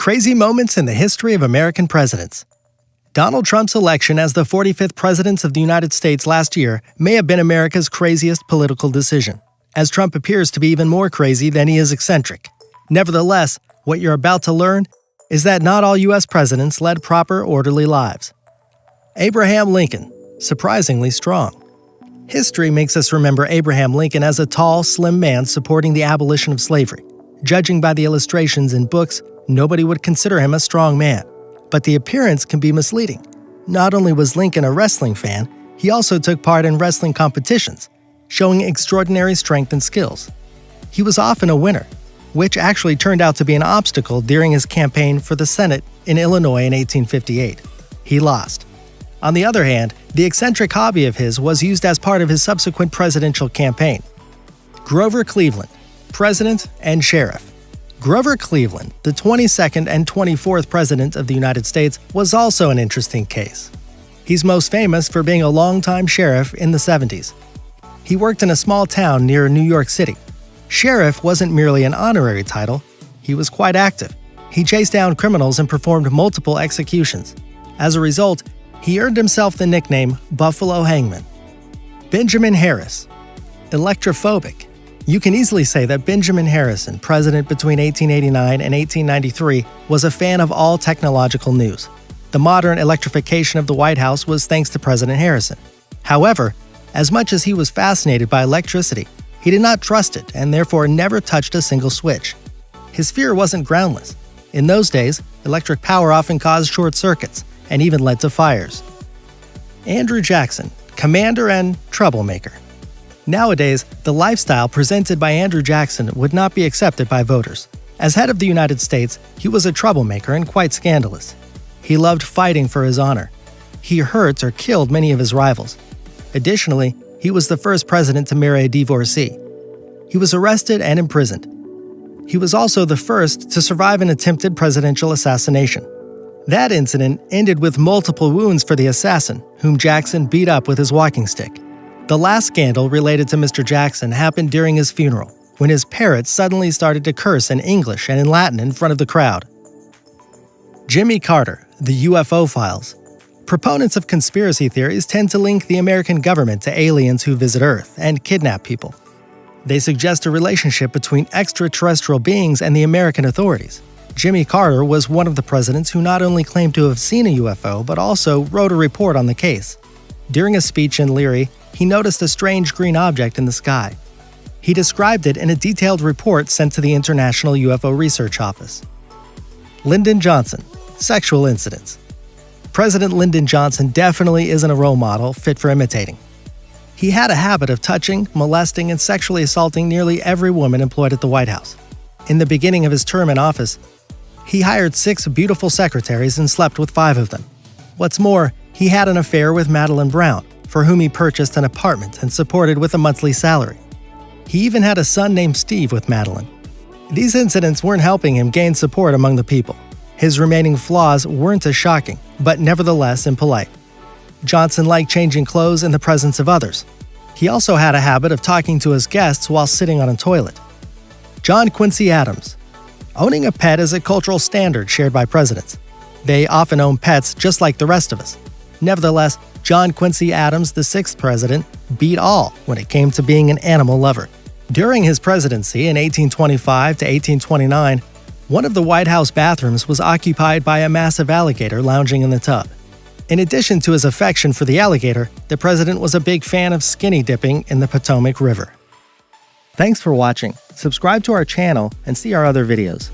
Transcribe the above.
Crazy moments in the history of American presidents. Donald Trump's election as the 45th President of the United States last year may have been America's craziest political decision, as Trump appears to be even more crazy than he is eccentric. Nevertheless, what you're about to learn is that not all U.S. presidents led proper, orderly lives. Abraham Lincoln, surprisingly strong. History makes us remember Abraham Lincoln as a tall, slim man supporting the abolition of slavery. Judging by the illustrations in books, nobody would consider him a strong man. But the appearance can be misleading. Not only was Lincoln a wrestling fan, he also took part in wrestling competitions, showing extraordinary strength and skills. He was often a winner, which actually turned out to be an obstacle during his campaign for the Senate in Illinois in 1858. He lost. On the other hand, the eccentric hobby of his was used as part of his subsequent presidential campaign. Grover Cleveland, President and Sheriff. Grover Cleveland, the 22nd and 24th President of the United States, was also an interesting case. He's most famous for being a longtime sheriff in the 70s. He worked in a small town near New York City. Sheriff wasn't merely an honorary title, he was quite active. He chased down criminals and performed multiple executions. As a result, he earned himself the nickname Buffalo Hangman. Benjamin Harris. Electrophobic. You can easily say that Benjamin Harrison, president between 1889 and 1893, was a fan of all technological news. The modern electrification of the White House was thanks to President Harrison. However, as much as he was fascinated by electricity, he did not trust it and therefore never touched a single switch. His fear wasn't groundless. In those days, electric power often caused short circuits and even led to fires. Andrew Jackson, commander and troublemaker. Nowadays, the lifestyle presented by Andrew Jackson would not be accepted by voters. As head of the United States, he was a troublemaker and quite scandalous. He loved fighting for his honor. He hurt or killed many of his rivals. Additionally, he was the first president to marry a divorcee. He was arrested and imprisoned. He was also the first to survive an attempted presidential assassination. That incident ended with multiple wounds for the assassin, whom Jackson beat up with his walking stick. The last scandal related to Mr. Jackson happened during his funeral, when his parrot suddenly started to curse in English and in Latin in front of the crowd. Jimmy Carter, the UFO files. Proponents of conspiracy theories tend to link the American government to aliens who visit Earth and kidnap people. They suggest a relationship between extraterrestrial beings and the American authorities. Jimmy Carter was one of the presidents who not only claimed to have seen a UFO, but also wrote a report on the case. During a speech in Leary, he noticed a strange green object in the sky. He described it in a detailed report sent to the International UFO Research Office. Lyndon Johnson, sexual incidents. President Lyndon Johnson definitely isn't a role model fit for imitating. He had a habit of touching, molesting, and sexually assaulting nearly every woman employed at the White House. In the beginning of his term in office, he hired 6 beautiful secretaries and slept with 5 of them. What's more, he had an affair with Madeleine Brown, for whom he purchased an apartment and supported with a monthly salary. He even had a son named Steve with Madeleine. These incidents weren't helping him gain support among the people. His remaining flaws weren't as shocking, but nevertheless impolite. Johnson liked changing clothes in the presence of others. He also had a habit of talking to his guests while sitting on a toilet. John Quincy Adams. Owning a pet is a cultural standard shared by presidents. They often own pets just like the rest of us. Nevertheless, John Quincy Adams, the 6th president, beat all when it came to being an animal lover. During his presidency in 1825 to 1829, one of the White House bathrooms was occupied by a massive alligator lounging in the tub. In addition to his affection for the alligator, the president was a big fan of skinny dipping in the Potomac River. Thanks for watching. Subscribe to our channel and see our other videos.